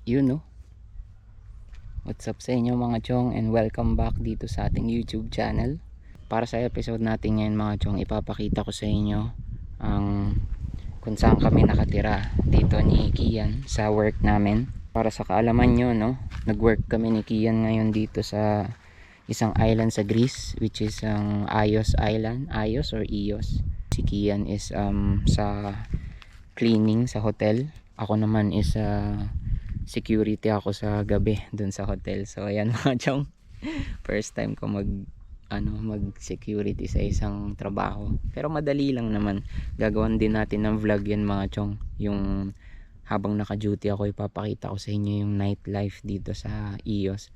Yun no. What's up sa inyo mga chong, and welcome back dito sa ating YouTube channel. Para sa episode natin ngayon mga chong, ipapakita ko sa inyo ang kung saan kami nakatira dito ni Kian sa work namin. Para sa kaalaman nyo no, nag-work kami ni Kian ngayon dito sa isang island sa Greece, which is ang Ios Island, Ios or Ios. Si Kian is sa cleaning sa hotel, ako naman is security ako sa gabi dun sa hotel. So ayan mga chong, first time ko mag security sa isang trabaho, pero madali lang naman. Gagawan din natin ng vlog yan mga chong, yung habang naka duty ako ipapakita ko sa inyo yung nightlife dito sa Ios.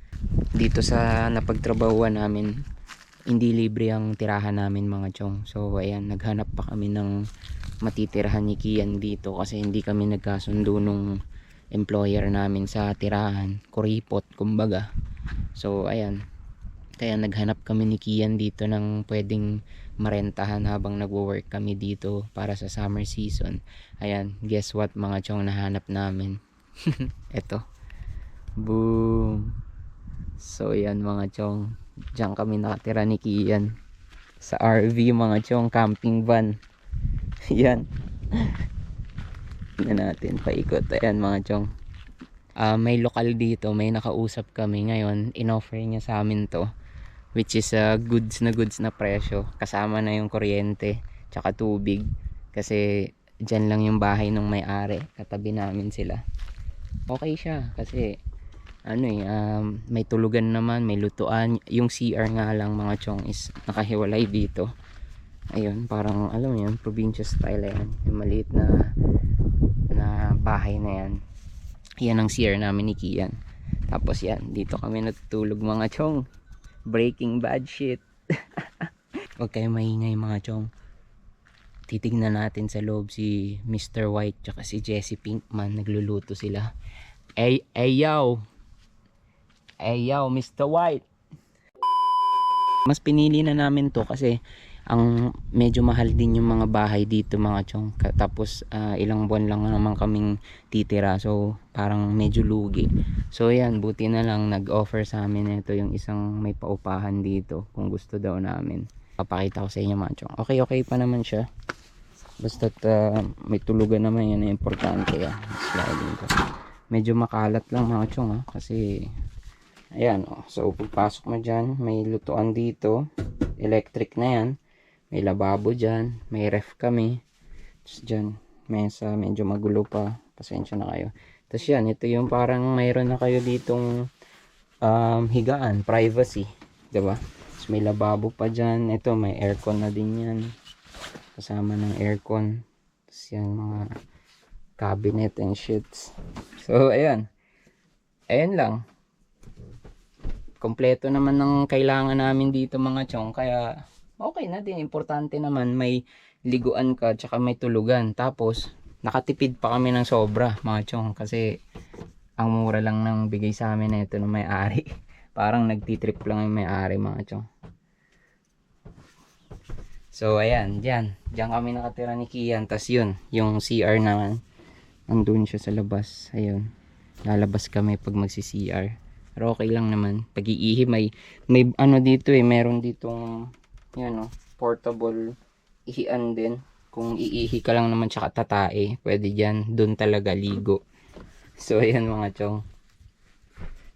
Dito sa napagtrabahuan namin, hindi libre ang tirahan namin mga chong. So ayan, naghanap pa kami ng matitirahan ni Kian dito kasi hindi kami nagkasundo nung employer namin sa tirahan, kuripot kumbaga. So ayan, kaya naghanap kami ni Kian dito ng pwedeng marentahan habang nagwo-work kami dito para sa summer season. Ayan, guess what mga chong, nahanap namin. Eto, boom. So yan mga chong, diyan kami nakatira ni Kian sa RV mga chong, camping van. Yan, tingnan natin, paikot. Ayan mga chong, may lokal dito, may nakausap kami ngayon, inoffer niya sa amin to, which is goods na presyo, kasama na yung kuryente tsaka tubig, kasi dyan lang yung bahay ng may-ari, katabi namin sila. Okay siya kasi may tulugan naman, may lutuan. Yung CR nga lang mga chong is nakahiwalay dito. Ayun, parang alam mo yan, probinsya style yan, yung maliit na bahay na yan. Yan ang CR namin ni Kian. Tapos yan, dito kami natutulog mga chong. Breaking Bad shit. Huwag kayo maingay mga chong. Titignan natin sa loob si Mr. White tsaka si Jesse Pinkman, nagluluto sila. Yo, Mr. White. Mas pinili na namin to kasi ang medyo mahal din yung mga bahay dito mga chong. Tapos ilang buwan lang naman kaming titira, so parang medyo lugi. So yan, buti na lang nag-offer sa amin ito, yung isang may paupahan dito, kung gusto daw namin. Papakita ko sa inyo mga chong. Okay pa naman siya, basta't may tulugan naman, yan ang importante. Sliding ko, medyo makalat lang mga chong kasi ayan so pagpasok mo dyan, may lutuan dito, electric na yan, may lababo dyan, may ref kami. Tapos dyan, mesa, medyo magulo pa, pasensya na kayo. Tapos yan, ito yung parang mayroon na kayo ditong higaan, privacy, diba? Tapos may lababo pa dyan, ito may aircon na din yan, kasama ng aircon. Tapos yan, mga cabinet and shits. So ayan lang, kompleto naman ng kailangan namin dito mga chong, kaya okay na din. Importante naman may liguan ka tsaka may tulugan. Tapos nakatipid pa kami ng sobra mga chong, kasi ang mura lang ng bigay sa amin na ito ng may-ari. Parang nagtitrip lang yung may-ari mga chong. So ayan, dyan kami nakatira ni Kian. Tas yun, yung CR naman, andun siya sa labas. Ayun, lalabas kami pag magsi-CR. Pero okay lang naman. Pag-iihi, may ano dito meron ditong yan portable ihian din. Kung iihi ka lang naman tsaka tatae, pwede dyan, dun talaga ligo. So ayan mga chong,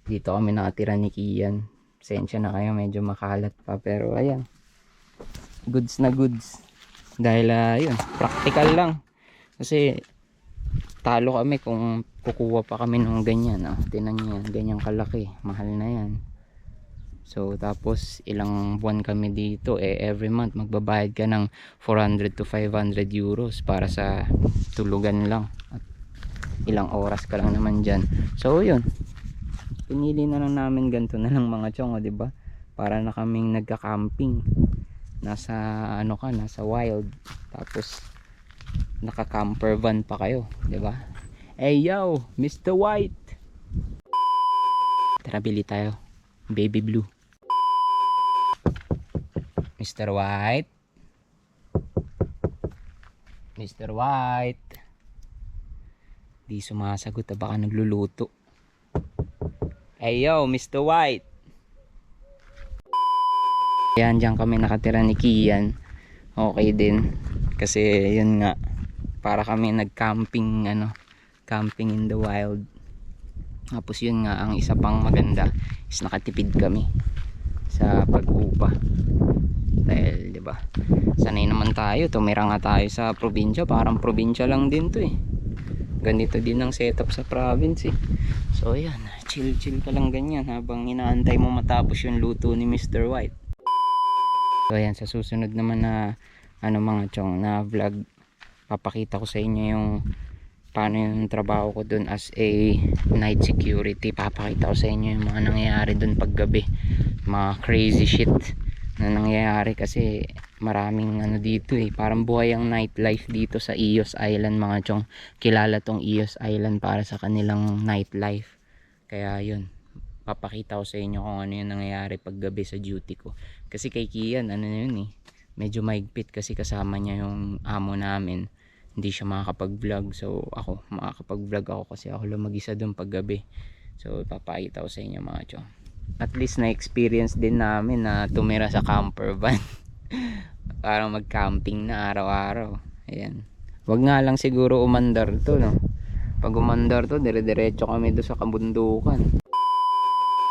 dito kami nakatira ni Kian. Pasensya na kayo, medyo makalat pa, pero ayan, goods na goods. Dahil yun, practical lang. Kasi talo kami kung kukuha pa kami ng ganyan. Tinan nyo yan, ganyang kalaki, mahal na yan. So tapos ilang buwan kami dito, every month magbabayad ka ng 400 to 500 euros para sa tulugan lang, at ilang oras ka lang naman dyan. So yun, pinili na lang namin ganito na lang mga chong, diba? Para na kaming nagka-camping, nasa nasa wild, tapos naka camper van pa kayo, diba? Yo, Mr. White, tara bili tayo baby blue. Mr. White, Mr. White, di sumasagot, baka nagluluto. Hey yo, Mr. White. Yan, dyan kami nakatira ni Kian. Okay din. Kasi yun nga, para kami nag-camping, camping in the wild. Tapos yun nga, ang isa pang maganda is nakatipid kami sa pag-upa. Dahil, di ba? Sanay naman tayo, tumira nga tayo sa probinsya, parang probinsya lang din to eh. Ganito din ang setup sa province eh. So ayan, chill ka lang ganyan habang inaantay mo matapos yung luto ni Mr. White. So ayan, sa susunod naman na mga chong na vlog, papakita ko sa inyo yung paano yung trabaho ko dun as a night security. Papakita ko sa inyo yung mga nangyayari dun paggabi, mga crazy shit na nangyayari kasi maraming dito eh, parang buhay ang nightlife dito sa Ios Island mga chong. Kilala tong Ios Island para sa kanilang nightlife, kaya yun, papakita ko sa inyo kung ano yung nangyayari paggabi sa duty ko. Kasi kay Kian yun eh, medyo mahigpit kasi kasama niya yung amo namin, hindi siya makakapag vlog, so ako makakapag vlog ako kasi ako lang mag-isa dun paggabi. So papakita ko sa inyo mga chong, at least na experience din namin na tumira sa camper van para mag camping na araw-araw. Ayan, wag nga lang siguro umandar to no. Pag umandar to, dire-diretso kami do sa kabundukan.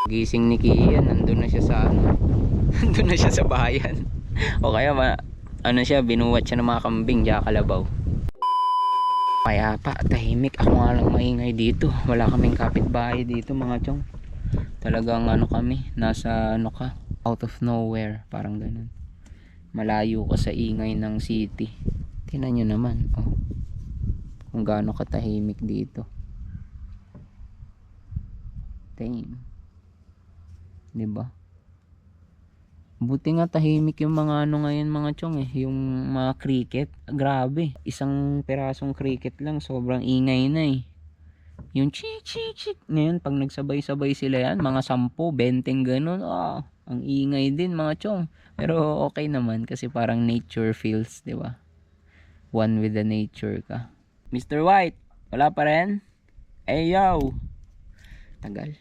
Gising ni Kian, nandun na siya sa nandun na siya sa bayan. O kaya siya, binuwat siya ng mga kambing diya kalabaw. Kaya pa, tahimik. Ako nga lang maingay dito. Wala kaming kapitbahay dito mga chong. Talagang kami, nasa out of nowhere, parang ganun. Malayo ka sa ingay ng city. Tingnan nyo naman, kung gaano katahimik dito. Damn. Diba? Buti nga tahimik yung mga ngayon mga chong eh, yung mga cricket. Grabe, isang pirasong cricket lang, sobrang ingay na eh. Yung chik chik chik ngayon, pag nagsabay-sabay sila yan, mga 10, 20 ganun, ang ingay din mga chong. Pero okay naman kasi parang nature feels, di ba? One with the nature ka. Mr. White, wala pa rin? Hey yo, tagal.